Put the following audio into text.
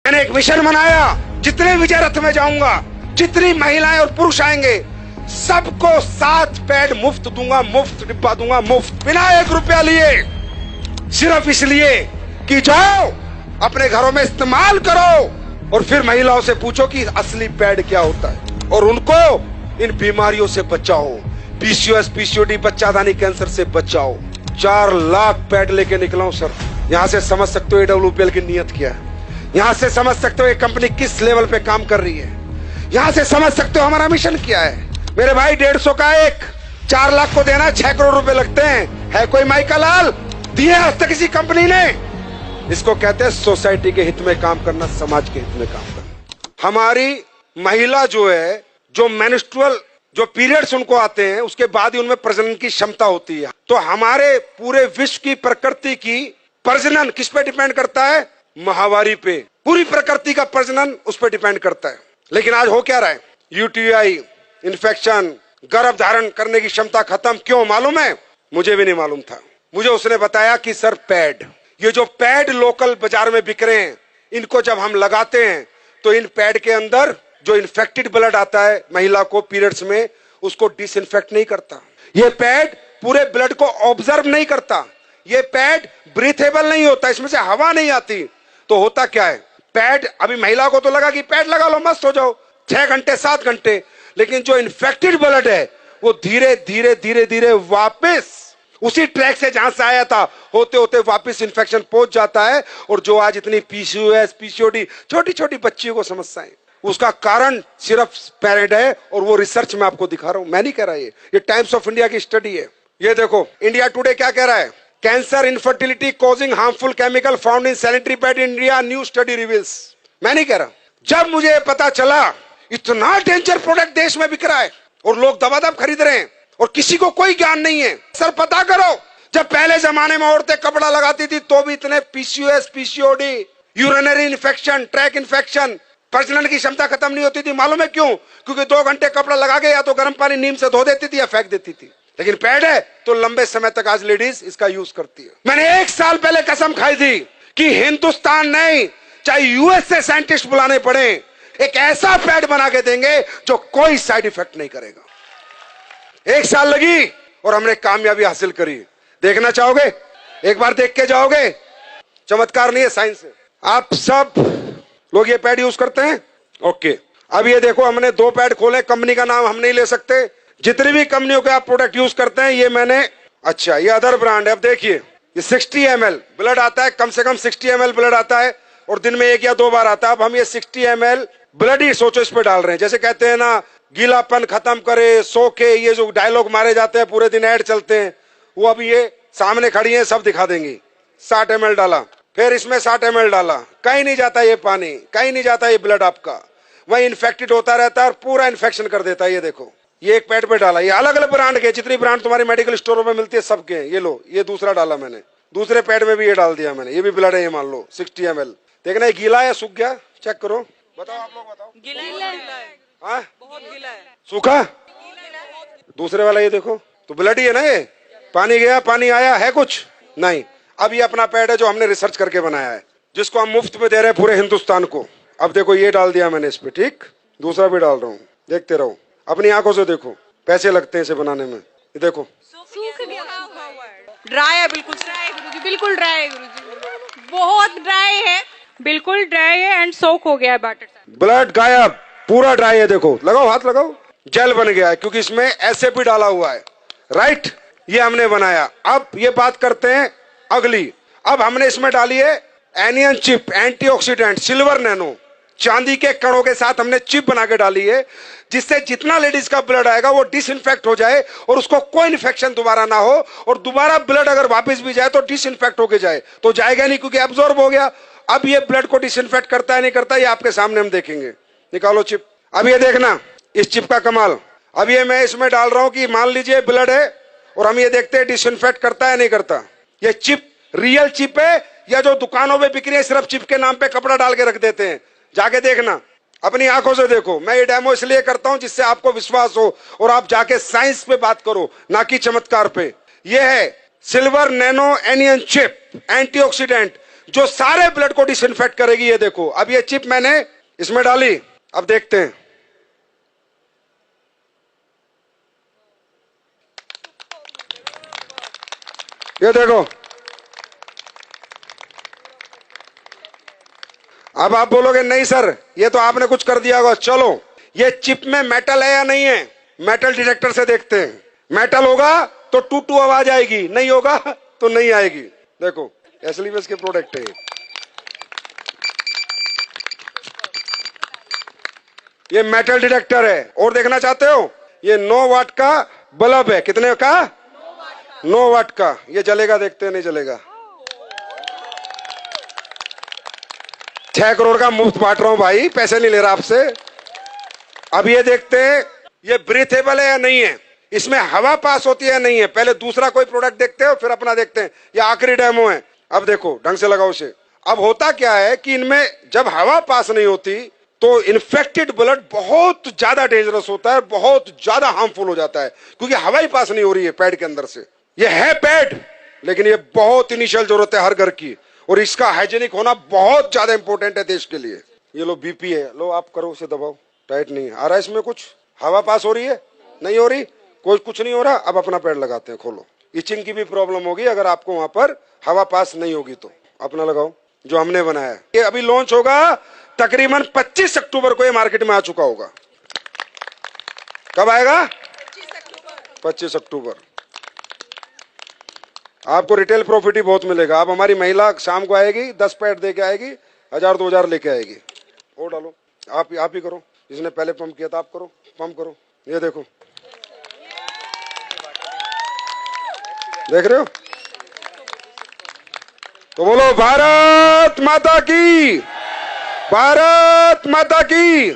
मैंने एक मिशन बनाया, जितने विजय रथ में जाऊंगा, जितनी महिलाएं और पुरुष आएंगे, सबको 7 पैड मुफ्त दूंगा, मुफ्त डिब्बा दूंगा, मुफ्त, बिना 1 रुपया लिए। सिर्फ इसलिए कि जाओ अपने घरों में इस्तेमाल करो और फिर महिलाओं से पूछो कि असली पैड क्या होता है और उनको इन बीमारियों से बचाओ। पीसीओएस, पीसीओडी, बच्चादानी कैंसर से बचाओ। 4 लाख पैड लेके निकला हूं सर। यहां से समझ सकते हो AWPL की नीयत क्या है। यहां से समझ सकते हो ये कंपनी किस लेवल पे काम कर रही है। यहां से समझ सकते हो हमारा मिशन क्या है। मेरे भाई 150 का एक, 4 लाख को देना 6 करोड़ रुपए लगते हैं। है कोई माई का लाल दिए आज तक किसी कंपनी ने? इसको कहते हैं सोसाइटी के हित में काम करना, समाज के हित में काम करना। हमारी महिला जो है, जो मेंस्ट्रुअल जो पीरियड्स उनको आते हैं, उसके बाद ही उनमें प्रजनन की क्षमता होती है। तो हमारे पूरे विश्व की प्रकृति की प्रजनन किस पे डिपेंड करता है? माहवारी पे। पूरी प्रकृति का प्रजनन उस पर डिपेंड करता है। लेकिन आज हो क्या रहा है? यूटीआई, इन्फेक्शन, गर्भ धारण करने की क्षमता खत्म। क्यों मालूम है? मुझे भी नहीं मालूम था। मुझे उसने बताया कि सर पैड, ये जो पैड लोकल बाजार में बिक रहे हैं, इनको जब हम लगाते हैं तो इन पैड के अंदर जो इन्फेक्टेड ब्लड आता है महिला को पीरियड्स में, उसको डिसइंफेक्ट नहीं करता। ये पैड पूरे ब्लड को ऑब्जर्व नहीं करता। ये पैड ब्रीथेबल नहीं होता, इसमें से हवा नहीं आती। तो होता क्या है? पैड, अभी महिला को तो लगा कि पैड लगा लो मस्त हो जाओ, 6 घंटे 7 घंटे, लेकिन जो इन्फेक्टेड ब्लड है वो धीरे धीरे धीरे धीरे वापस उसी ट्रैक से जहां से आया था होते होते वापस इन्फेक्शन पहुंच जाता है। और जो आज इतनी पीसीओएस, पीसीओडी, छोटी छोटी बच्चियों को समस्याएं, उसका कारण सिर्फ पैड है। और वो रिसर्च में आपको दिखा रहा हूं, मैं नहीं कह रहा, ये टाइम्स ऑफ इंडिया की स्टडी है। ये देखो इंडिया टुडे क्या कह रहा है? Cancer, infertility causing harmful chemical found in sanitary pad in India, new study reveals. मैं नहीं कह रहा। जब मुझे पता चला इतना डेंजर प्रोडक्ट देश में बिक रहा है और लोग दबादब खरीद रहे हैं और किसी को कोई ज्ञान नहीं है, सर पता करो, जब पहले जमाने में औरतें कपड़ा लगाती थी तो भी इतने PCOS, PCOD, urinary infection, track infection, प्रजनन की क्षमता खत्म नहीं होती थी। मालूम है क्यों? क्योंकि 2 घंटे कपड़ा लगा के या तो गर्म पानी नीम से धो देती थी या फेंक देती थी। लेकिन पैड है तो लंबे समय तक आज लेडीज इसका यूज करती है। मैंने 1 साल पहले कसम खाई थी कि हिंदुस्तान नहीं, चाहे यूएस से साइंटिस्ट बुलाने पड़े, एक ऐसा पैड बना के देंगे जो कोई साइड इफेक्ट नहीं करेगा। 1 साल लगी और हमने कामयाबी हासिल करी। देखना चाहोगे? एक बार देख के जाओगे। चमत्कार नहीं है, साइंस है। आप सब लोग ये पैड यूज करते हैं? ओके, अब ये देखो हमने 2 पैड खोले। कंपनी का नाम हम नहीं ले सकते। जितनी भी कंपनियों के आप प्रोडक्ट यूज करते हैं, ये मैंने, अच्छा ये अदर ब्रांड है। अब देखिए ये 60 ml ब्लड आता है, कम से कम 60 ml ब्लड आता है और दिन में 1 या 2 बार आता है। अब हम ये 60 ml ब्लड ही सोचो इस पे डाल रहे हैं। जैसे कहते हैं ना, गीलापन खत्म करे, सो के, ये जो डायलॉग मारे जाते हैं, पूरे दिन ऐड चलते हैं, वो अभी ये सामने खड़ी है, सब दिखा देंगी। 60 ml डाला, फिर इसमें 60 ml डाला, कहीं नहीं जाता ये पानी, कहीं नहीं जाता ये ब्लड आपका, वही इन्फेक्टेड होता रहता है और पूरा इन्फेक्शन कर देता है। ये देखो ये एक पैड पे डाला, ये अलग अलग ब्रांड के, जितनी ब्रांड तुम्हारी मेडिकल स्टोरों में मिलती है सबके हैं। ये लो, ये दूसरा डाला मैंने, दूसरे पैड में भी ये डाल दिया मैंने। ये भी ब्लड है, ये मान लो 60 ml। देखना ये गीला है सूख गया, चेक करो, बताओ आप लोग बताओ। गीला है, हाँ बहुत गीला है। सूखा? दूसरे वाला ये देखो तो ब्लड ही है ना। ये पानी गया, पानी आया है कुछ नहीं। अब ये अपना पैड है जो हमने रिसर्च करके बनाया है, जिसको हम मुफ्त में दे रहे हैं पूरे हिंदुस्तान को। अब देखो ये डाल दिया मैंने इस पे, ठीक, दूसरा भी डाल रहा हूँ, देखते रहो, अपनी आंखों से देखो, पैसे लगते हैं इसे बनाने में। ये देखो ड्राई है, बिल्कुल ड्राई है गुरुजी, बिल्कुल ड्राई है गुरुजी, बहुत ड्राई है, बिल्कुल ड्राई है एंड सोक हो गया है बैटर से। ब्लड गायब, पूरा ड्राई है। देखो, लगाओ हाथ लगाओ, जेल बन गया है क्योंकि इसमें एसएपी डाला हुआ है, राइट। ये हमने बनाया। अब ये बात करते हैं अगली। अब हमने इसमें डाली है anion chip, antioxidant, silver nano, चांदी के कणों के साथ हमने चिप बना के डाली है, जिससे जितना लेडीज का ब्लड आएगा वो डिसइंफेक्ट हो जाए और उसको कोई इन्फेक्शन दोबारा ना हो। और दोबारा ब्लड अगर वापस भी जाए तो डिसइंफेक्ट होके जाए, तो जाएगा नहीं क्योंकि एब्जॉर्ब हो गया। अब ये ब्लड को डिसइंफेक्ट करता है नहीं करता, ये आपके सामने हम देखेंगे। निकालो चिप। अब ये देखना इस चिप का कमाल। अब ये मैं इसमें डाल रहा हूं कि मान लीजिए ब्लड है और हम ये देखते हैं डिसइंफेक्ट करता है नहीं करता। ये चिप रियल चिप है या जो दुकानों में बिक रही है सिर्फ चिप के नाम पे कपड़ा डाल के रख देते हैं? जाके देखना, अपनी आंखों से देखो। मैं ये डेमो इसलिए करता हूं जिससे आपको विश्वास हो और आप जाके साइंस पे बात करो, ना कि चमत्कार पे। ये है silver nano anion chip, antioxidant, जो सारे ब्लड को डिसइंफेक्ट करेगी। ये देखो, अब ये चिप मैंने इसमें डाली, अब देखते हैं। ये देखो, अब आप बोलोगे नहीं सर ये तो आपने कुछ कर दिया होगा। चलो, ये चिप में मेटल है या नहीं है, मेटल डिटेक्टर से देखते हैं। मेटल होगा तो टू टू आवाज आएगी, नहीं होगा तो नहीं आएगी। देखो, एसएलवीएस के प्रोडक्ट है। ये मेटल डिटेक्टर है। और देखना चाहते हो, ये 9 वाट का बल्ब है। कितने का? 9 वाट का। ये जलेगा, देखते हैं नहीं जलेगा। 6 करोड़ का मुफ्त बांट रहा हूं भाई, पैसे नहीं ले रहा आपसे। अब ये देखते हैं ये ब्रीथेबल है या नहीं है, इसमें हवा पास होती है या नहीं है। पहले दूसरा कोई प्रोडक्ट देखते हो, फिर अपना देखते हैं। ये आखिरी डेमो है। अब देखो, ढंग से लगाओ इसे। अब होता क्या है कि इनमें जब हवा पास नहीं होती तो इन्फेक्टेड ब्लड बहुत ज्यादा डेंजरस होता है, बहुत ज्यादा हार्मफुल हो जाता है, क्योंकि हवा ही पास नहीं हो रही है पैड के अंदर से। ये है पैड, लेकिन ये बहुत इनिशियल जरूरत है हर घर की, और इसका हाइजीनिक होना बहुत ज्यादा इंपॉर्टेंट है देश के लिए। ये लो बीपी है, लो आप करो, उसे दबाओ। टाइट नहीं आ रहा, इसमें कुछ हवा पास हो रही है, नहीं हो रही, कोई कुछ नहीं हो रहा। अब अपना पैड लगाते हैं, खोलो। इचिंग की भी प्रॉब्लम होगी अगर आपको वहां पर हवा पास नहीं होगी तो। अपना लगाओ जो हमने बनाया है। ये अभी लॉन्च होगा तकरीबन 25 अक्टूबर को, ये मार्केट में आ चुका होगा। कब आएगा? 25 अक्टूबर। आपको रिटेल प्रॉफिट ही बहुत मिलेगा। अब हमारी महिला शाम को आएगी, 10 पैड दे के आएगी, 1000-2000 लेके आएगी। और डालो, आप ही करो, जिसने पहले पंप किया था आप करो, पंप करो। ये देखो, देख रहे हो? तो बोलो भारत माता की, भारत माता की।